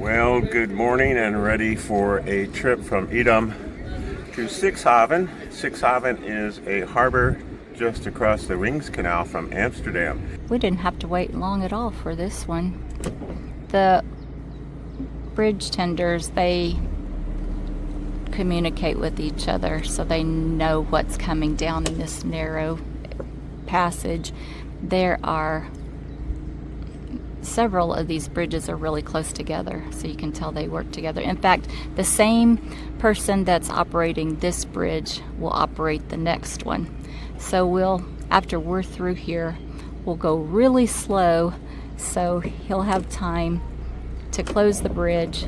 Well, good morning and ready for a trip from Edam to Sixhaven. Sixhaven is a harbor just across the Rings Canal from Amsterdam. We didn't have to wait long at all for this one. The bridge tenders, they communicate with each other so they know what's coming down in this narrow passage. There are several of these bridges are really close together, so you can tell they work together. In fact, the same person that's operating this bridge will operate the next one. So after we're through here, we'll go really slow so he'll have time to close the bridge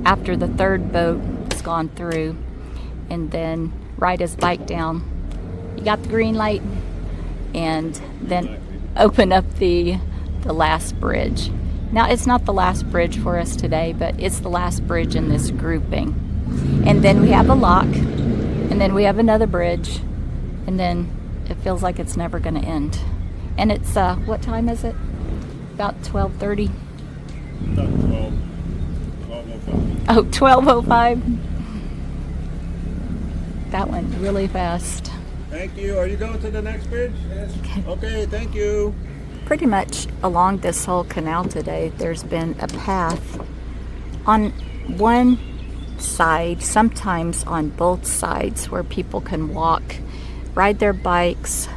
after the third boat has gone through, and then ride his bike down. You got the green light, and then open up the last bridge. Now, it's not the last bridge for us today, but it's the last bridge in this grouping. And then we have a lock, and then we have another bridge, and then it feels like it's never going to end. And it's, what time is it? About 12:30? About 12:05. Oh, 12:05. That went really fast. Thank you. Are you going to the next bridge? Yes. Okay, thank you. Pretty much along this whole canal today, there's been a path on one side, sometimes on both sides, where people can walk, ride their bikes.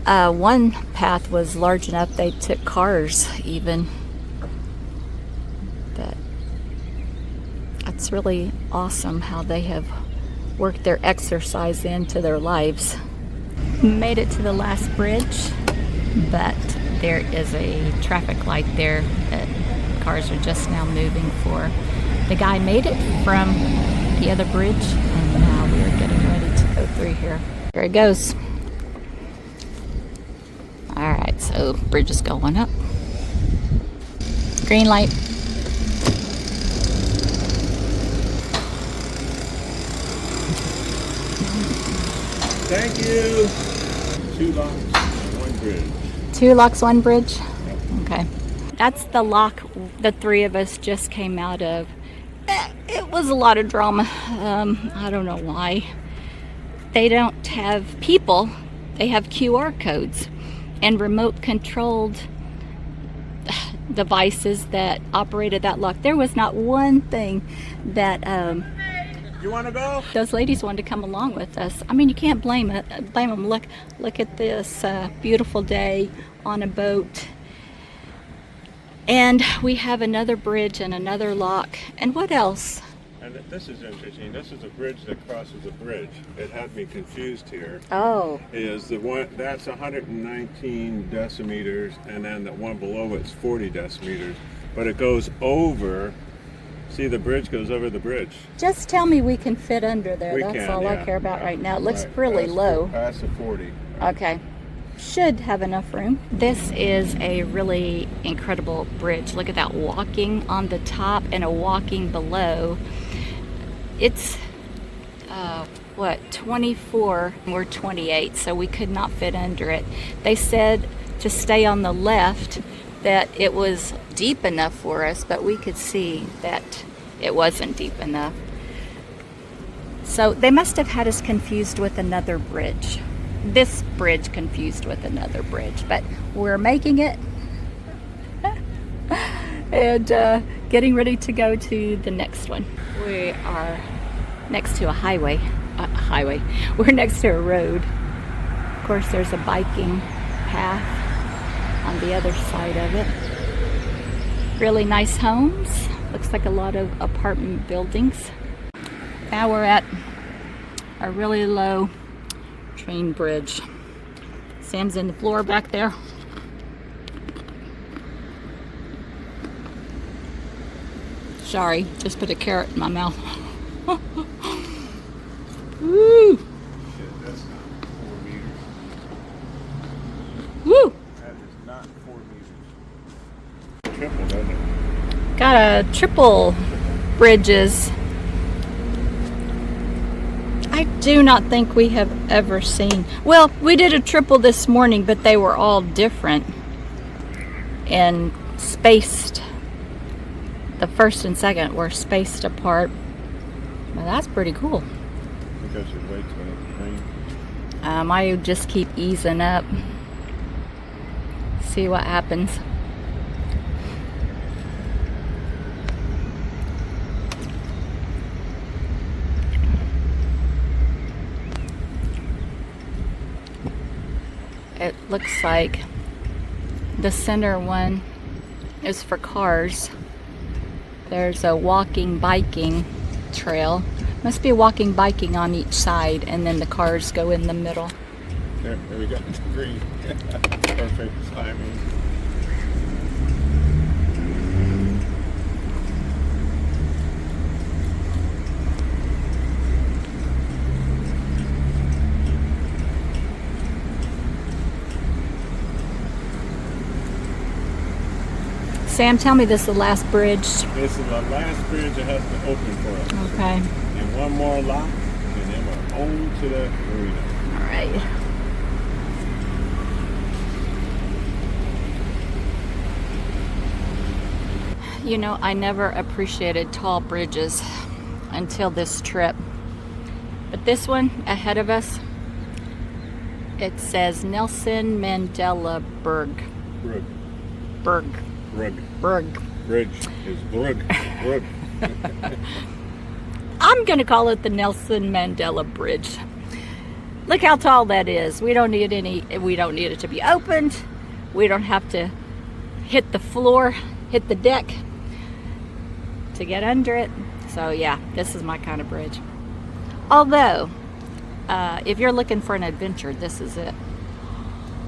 One path was large enough they took cars even. But it's really awesome how they have worked their exercise into their lives. Made it to the last bridge, but there is a traffic light there that cars are just now moving for. The guy made it from the other bridge, and now we're getting ready to go through here. Here it goes. Alright, so bridge is going up. Green light. Thank you. 2 locks, 1 bridge. 2 locks, 1 bridge? Okay. That's the lock the three of us just came out of. It was a lot of drama. I don't know why. They don't have people. They have QR codes and remote controlled devices that operated that lock. There was not one thing that You want to go? those ladies wanted to come along with us. I mean, you can't blame them. Look at this beautiful day on a boat. And we have another bridge and another lock. And what else? And this is interesting. This is a bridge that crosses a bridge. It had me confused here. Oh. Is the one that's 119 decimeters, and then the one below it's 40 decimeters. But it goes over. See, the bridge goes over the bridge. Just tell me we can fit under there. We That's can, all yeah, I care about yeah. right now. It looks Right, really past low. Past the 40. Okay. Should have enough room. This is a really incredible bridge. Look at that, walking on the top and a walking below. It's, 24, and we're 28, so we could not fit under it. They said to stay on the left, that it was deep enough for us, but we could see that it wasn't deep enough. So they must have had us confused with another bridge. This bridge confused with another bridge, but we're making it and getting ready to go to the next one. We are next to a highway. We're next to a road. Of course, there's a biking path on the other side of it. Really nice homes. Looks like a lot of apartment buildings. Now we're at a really low train bridge. Sand's in the floor back there. Sorry, just put a carrot in my mouth. Woo! That's not 4 meters. Woo! That is not 4 meters. Triple, doesn't it? Got a triple bridges. I do not think we have ever seen. Well, we did a triple this morning, but they were all different and spaced the first and second were spaced apart. Well, that's pretty cool. I think I should wait till it rains. I would just keep easing up. See what happens. It looks like the center one is for cars. There's a walking, biking trail. Must be walking, biking on each side, and then the cars go in the middle. There we go. Green. Perfect timing. Sam, tell me this is the last bridge. This is the last bridge that has to open for us. Okay. And one more lock, and then we're on to the marina. All right. You know, I never appreciated tall bridges until this trip. But this one ahead of us, it says Nelson Mandela Berg. Brug. Berg. Brug. Berg. Bridge is Brug. Brug. I'm gonna call it the Nelson Mandela Bridge. Look how tall that is. We don't need it to be opened. We don't have to hit the floor, hit the deck to get under it. So yeah, this is my kind of bridge. Although, if you're looking for an adventure, this is it.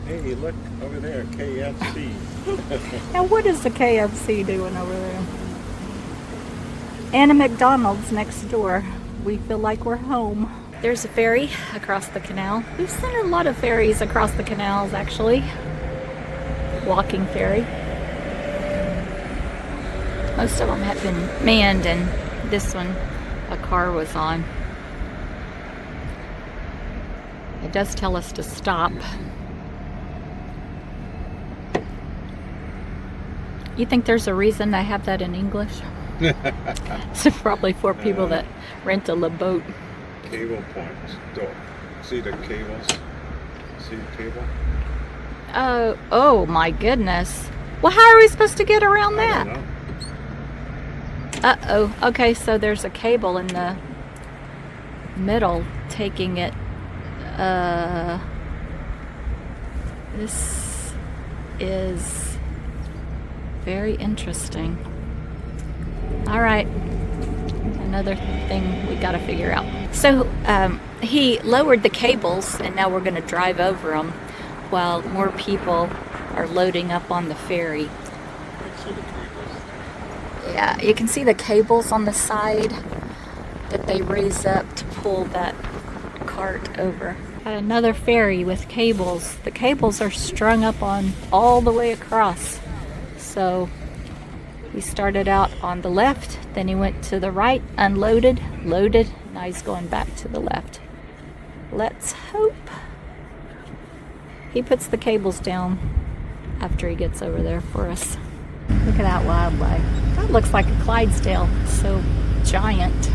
Hey, look over there, KFC. Now what is the KFC doing over there? And a McDonald's next door. We feel like we're home. There's a ferry across the canal. We've seen a lot of ferries across the canals, actually. Walking ferry. Most of them have been manned, and this one a car was on. It does tell us to stop. You think there's a reason I have that in English? It's probably for people that rent a boat. Cable points. Don't see the cables? See the cable? Oh my goodness. Well, how are we supposed to get around that? I don't know. Uh-oh. Okay, so there's a cable in the middle taking it. This is very interesting. All right. Another thing we got to figure out. So he lowered the cables, and now we're going to drive over them while more people are loading up on the ferry. Yeah, you can see the cables on the side that they raise up to pull that cart over. Got another ferry with cables. The cables are strung up on all the way across. So he started out on the left, then he went to the right, unloaded, loaded, now he's going back to the left. Let's hope he puts the cables down after he gets over there for us. Look at that wildlife. That looks like a Clydesdale. It's so giant.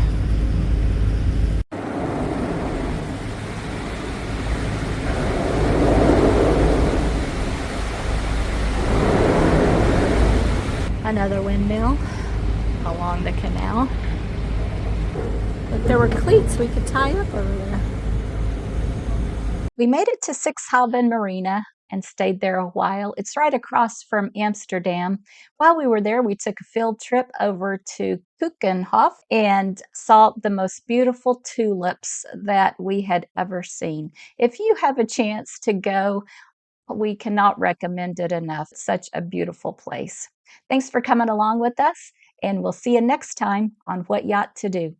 Another windmill along the canal. If there were cleats we could tie up over there. We made it to Sixhaven Marina and stayed there a while. It's right across from Amsterdam. While we were there, we took a field trip over to Keukenhof and saw the most beautiful tulips that we had ever seen. If you have a chance to go, we cannot recommend it enough. It's such a beautiful place. Thanks for coming along with us, and we'll see you next time on What Yacht to Do.